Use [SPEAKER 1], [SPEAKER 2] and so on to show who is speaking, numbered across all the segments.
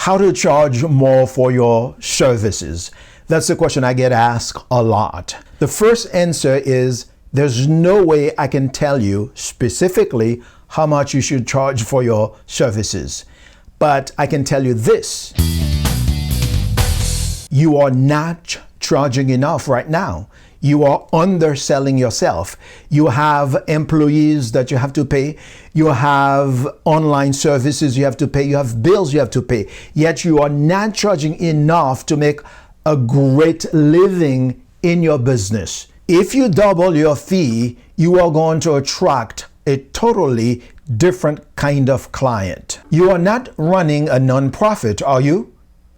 [SPEAKER 1] how to charge more for your services? That's the question I get asked a lot. The first answer is there's no way I can tell you specifically how much you should charge for your services. But I can tell you this. You are not charging enough right now. You are underselling yourself. You have employees that you have to pay. You have online services you have to pay. You have bills you have to pay. Yet you are not charging enough to make a great living in your business. If you double your fee, you are going to attract a totally different kind of client. You are not running a nonprofit, are you?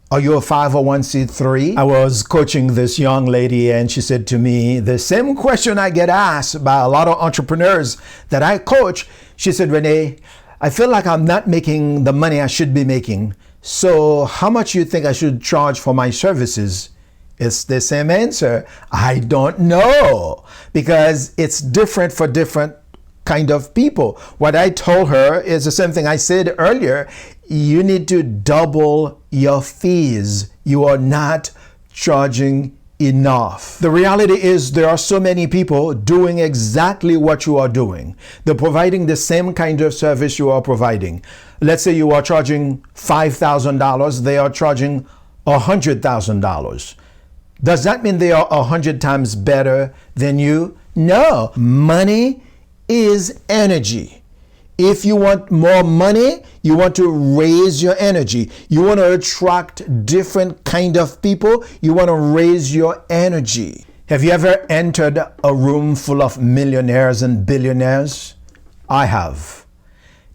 [SPEAKER 1] Are you a 501c3? I was coaching this young lady and she said to me, the same question I get asked by a lot of entrepreneurs that I coach. She said, Rene, I feel like I'm not making the money I should be making. So how much do you think I should charge for my services? It's the same answer. I don't know, because it's different for different kind of people. What I told her is the same thing I said earlier. You need to double your fees. You are not charging enough. The reality is there are so many people doing exactly what you are doing. They're providing the same kind of service you are providing. Let's say you are charging $5,000. They are charging $100,000. Does that mean they are 100 times better than you? No. Money is energy. If you want more money, you want to raise your energy. You want to attract different kind of people. You want to raise your energy. Have you ever entered a room full of millionaires and billionaires? I have.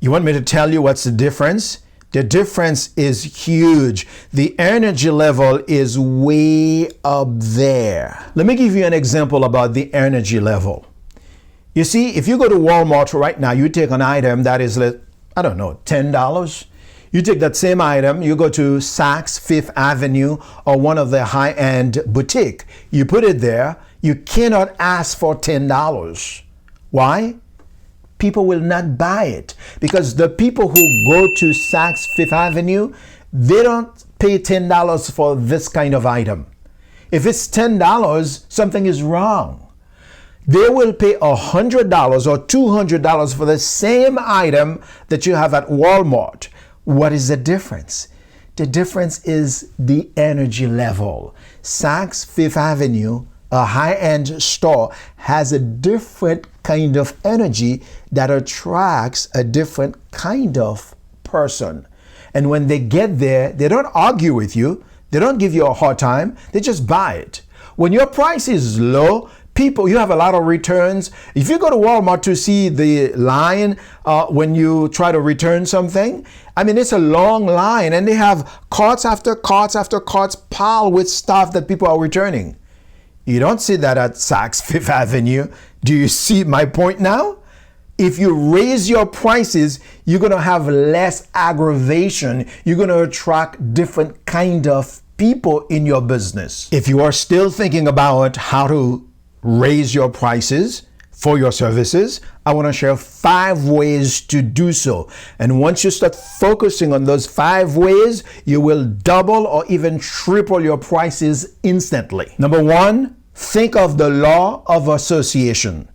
[SPEAKER 1] You want me to tell you what's the difference? The difference is huge. The energy level is way up there. Let me give you an example about the energy level. You see, if you go to Walmart right now, you take an item that is, I don't know, $10. You take that same item, you go to Saks Fifth Avenue or one of the high-end boutique. You put it there, you cannot ask for $10. Why? People will not buy it, because the people who go to Saks Fifth Avenue, they don't pay $10 for this kind of item. If it's $10, something is wrong. They will pay $100 or $200 for the same item that you have at Walmart. What is the difference? The difference is the energy level. Saks Fifth Avenue, a high-end store, has a different kind of energy that attracts a different kind of person. And when they get there, they don't argue with you. They don't give you a hard time. They just buy it. When your price is low, you have a lot of returns. If you go to Walmart to see the line when you try to return something, I mean, it's a long line, and they have carts after carts after carts piled with stuff that people are returning. You don't see that at Saks Fifth Avenue. Do you see my point now? If you raise your prices, you're going to have less aggravation. You're going to attract different kind of people in your business. If you are still thinking about how to raise your prices for your services, I want to share 5 ways to do so. And once you start focusing on those 5 ways, you will double or even triple your prices instantly. Number 1, think of the law of association.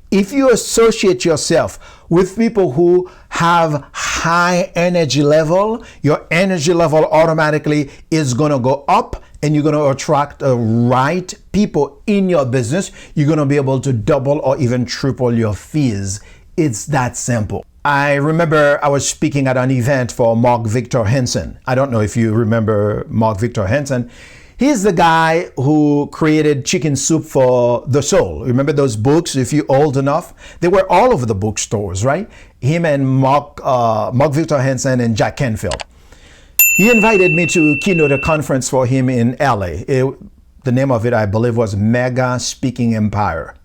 [SPEAKER 1] If you associate yourself with people who have high energy level, your energy level automatically is going to go up, and you're going to attract the right people in your business. You're going to be able to double or even triple your fees. It's that simple. I remember I was speaking at an event for Mark Victor Hansen. I don't know if you remember Mark Victor Hansen. He's the guy who created Chicken Soup for the Soul. Remember those books? If you're old enough, they were all over the bookstores, right? Him and Mark Victor Hansen and Jack Canfield. He invited me to keynote a conference for him in LA. The name of it, I believe, was Mega Speaking Empire.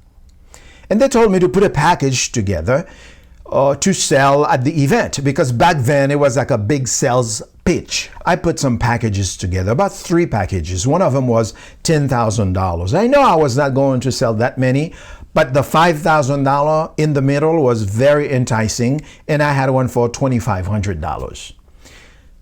[SPEAKER 1] And they told me to put a package together to sell at the event, because back then it was like a big sales pitch. I put some packages together, about 3 packages. One of them was $10,000. I know I was not going to sell that many, but the $5,000 in the middle was very enticing, and I had one for $2,500.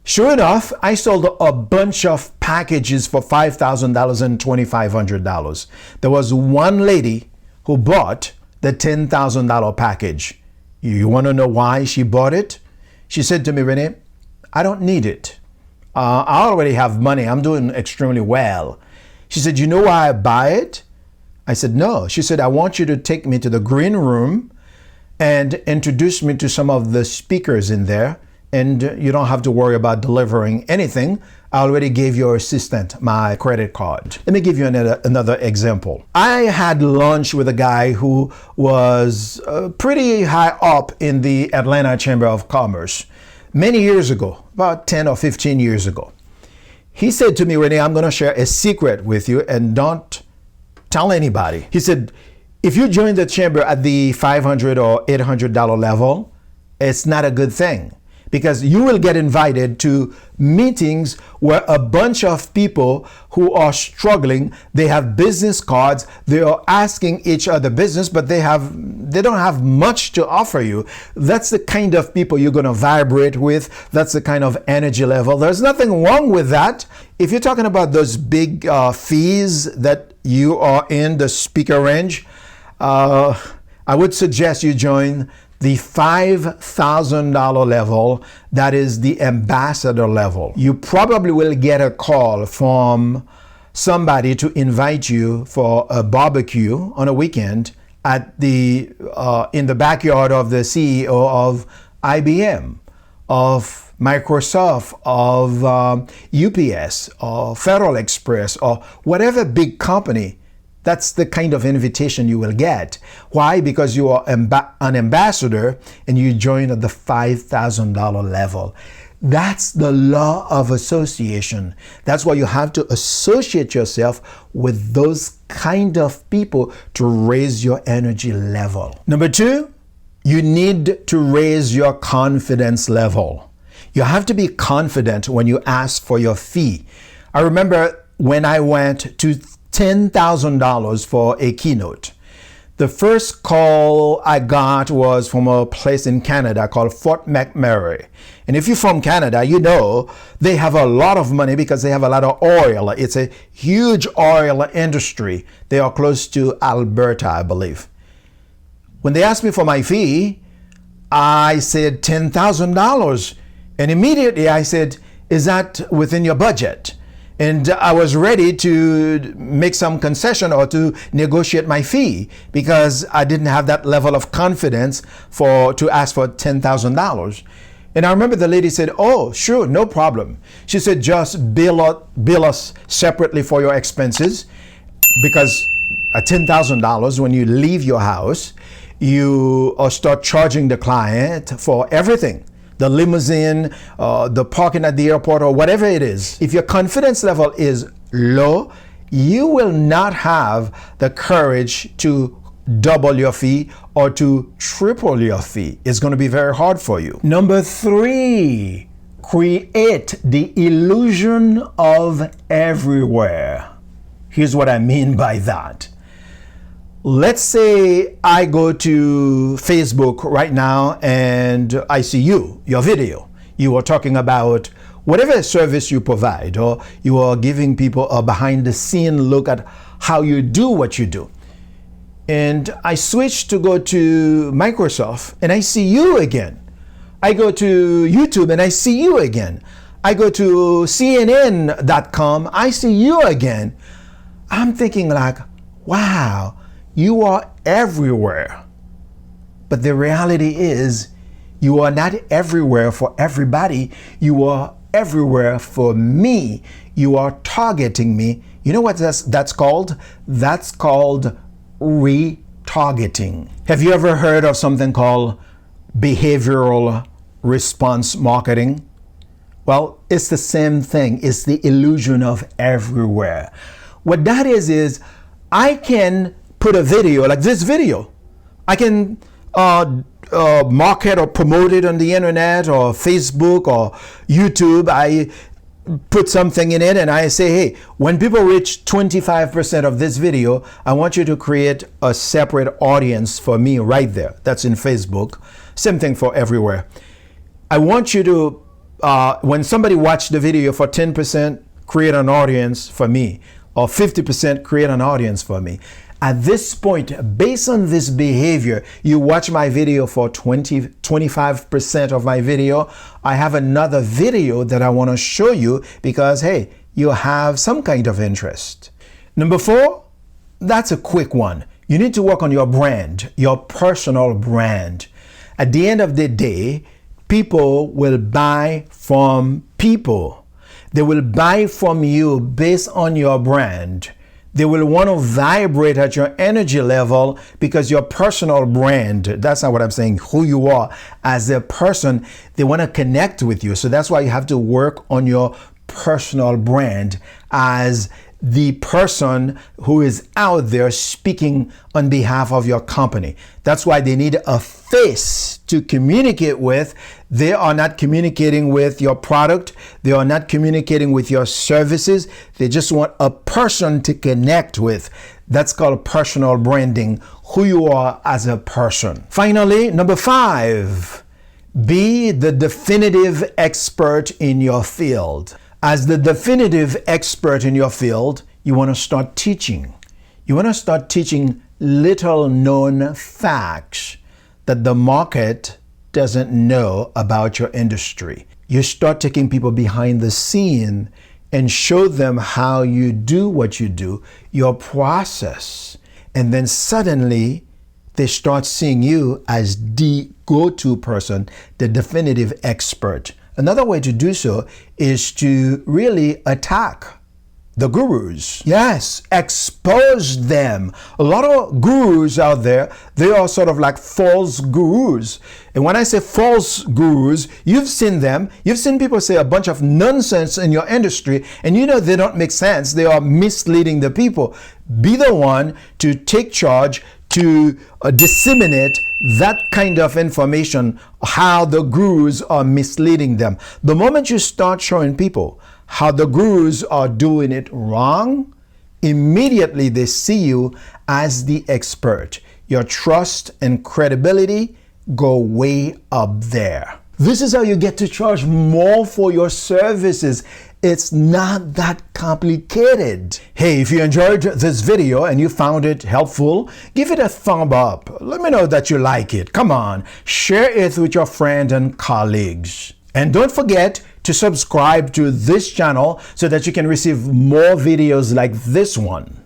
[SPEAKER 1] Sure enough, I sold a bunch of packages for $5,000 and $2,500. There was one lady who bought the $10,000 package. You want to know why she bought it? She said to me, Rene, I don't need it. I already have money. I'm doing extremely well. She said, you know why I buy it? I said, no. She said, I want you to take me to the green room and introduce me to some of the speakers in there. And you don't have to worry about delivering anything. I already gave your assistant my credit card. Let me give you another example. I had lunch with a guy who was pretty high up in the Atlanta Chamber of Commerce many years ago, about 10 or 15 years ago. He said to me, Rene, I'm going to share a secret with you and don't tell anybody. He said, if you join the chamber at the $500 or $800 level, it's not a good thing. Because you will get invited to meetings where a bunch of people who are struggling, they have business cards, they are asking each other business, but they don't have much to offer you. That's the kind of people you're going to vibrate with. That's the kind of energy level. There's nothing wrong with that. If you're talking about those big fees that you are in the speaker range, I would suggest you join the $5,000 level, that is the ambassador level. You probably will get a call from somebody to invite you for a barbecue on a weekend at in the backyard of the CEO of IBM, of Microsoft, of UPS, or Federal Express, or whatever big company. That's the kind of invitation you will get. Why? Because you are an ambassador and you join at the $5,000 level. That's the law of association. That's why you have to associate yourself with those kind of people to raise your energy level. Number two, you need to raise your confidence level. You have to be confident when you ask for your fee. I remember when I went to $10,000 for a keynote. The first call I got was from a place in Canada called Fort McMurray. And if you're from Canada, you know they have a lot of money because they have a lot of oil. It's a huge oil industry. They are close to Alberta, I believe. When they asked me for my fee, I said $10,000. And immediately I said, is that within your budget? And I was ready to make some concession or to negotiate my fee because I didn't have that level of confidence to ask for $10,000. And I remember the lady said, oh, sure, no problem. She said, just bill us separately for your expenses because at $10,000, when you leave your house, you start charging the client for everything. The limousine, the parking at the airport, or whatever it is. If your confidence level is low, you will not have the courage to double your fee or to triple your fee. It's going to be very hard for you. Number three, create the illusion of everywhere. Here's what I mean by that. Let's say I go to Facebook right now and I see your video. You are talking about whatever service you provide, or you are giving people a behind the scene look at how you do what you do. And I switch to go to Microsoft and I see you again. I go to YouTube and I see you again. I go to CNN.com, I see you again. I'm thinking like, wow, you are everywhere. But the reality is, you are not everywhere for everybody. You are everywhere for me. You are targeting me. You know what that's called? That's called retargeting. Have you ever heard of something called behavioral response marketing? Well, it's the same thing. It's the illusion of everywhere. What that is I can put a video like this video. I can market or promote it on the internet or Facebook or YouTube. I put something in it and I say, hey, when people reach 25% of this video, I want you to create a separate audience for me right there. That's in Facebook. Same thing for everywhere. I want you to when somebody watched the video for 10%, create an audience for me, or 50% create an audience for me. At this point, based on this behavior, you watch my video for 25% of my video. I have another video that I want to show you because, hey, you have some kind of interest. Number 4, that's a quick one. You need to work on your brand, your personal brand. At the end of the day, people will buy from people. They will buy from you based on your brand. They will want to vibrate at your energy level because your personal brand, that's not what I'm saying, who you are as a person, they want to connect with you. So that's why you have to work on your personal brand as the person who is out there speaking on behalf of your company. That's why they need a face to communicate with. They are not communicating with your product. They are not communicating with your services. They just want a person to connect with. That's called personal branding, who you are as a person. Finally, number 5, be the definitive expert in your field. As the definitive expert in your field, you want to start teaching. You want to start teaching little known facts that the market doesn't know about your industry. You start taking people behind the scene and show them how you do what you do, your process. And then suddenly they start seeing you as the go-to person, the definitive expert. Another way to do so is to really attack the gurus. Yes, expose them. A lot of gurus out there, they are sort of like false gurus. And when I say false gurus, you've seen them. You've seen people say a bunch of nonsense in your industry, and you know they don't make sense. They are misleading the people. Be the one to take charge, to disseminate that kind of information, how the gurus are misleading them. The moment you start showing people how the gurus are doing it wrong, immediately they see you as the expert. Your trust and credibility go way up there. This is how you get to charge more for your services. It's not that complicated. Hey, if you enjoyed this video and you found it helpful, give it a thumb up. Let me know that you like it. Come on, share it with your friends and colleagues. And don't forget to subscribe to this channel so that you can receive more videos like this one.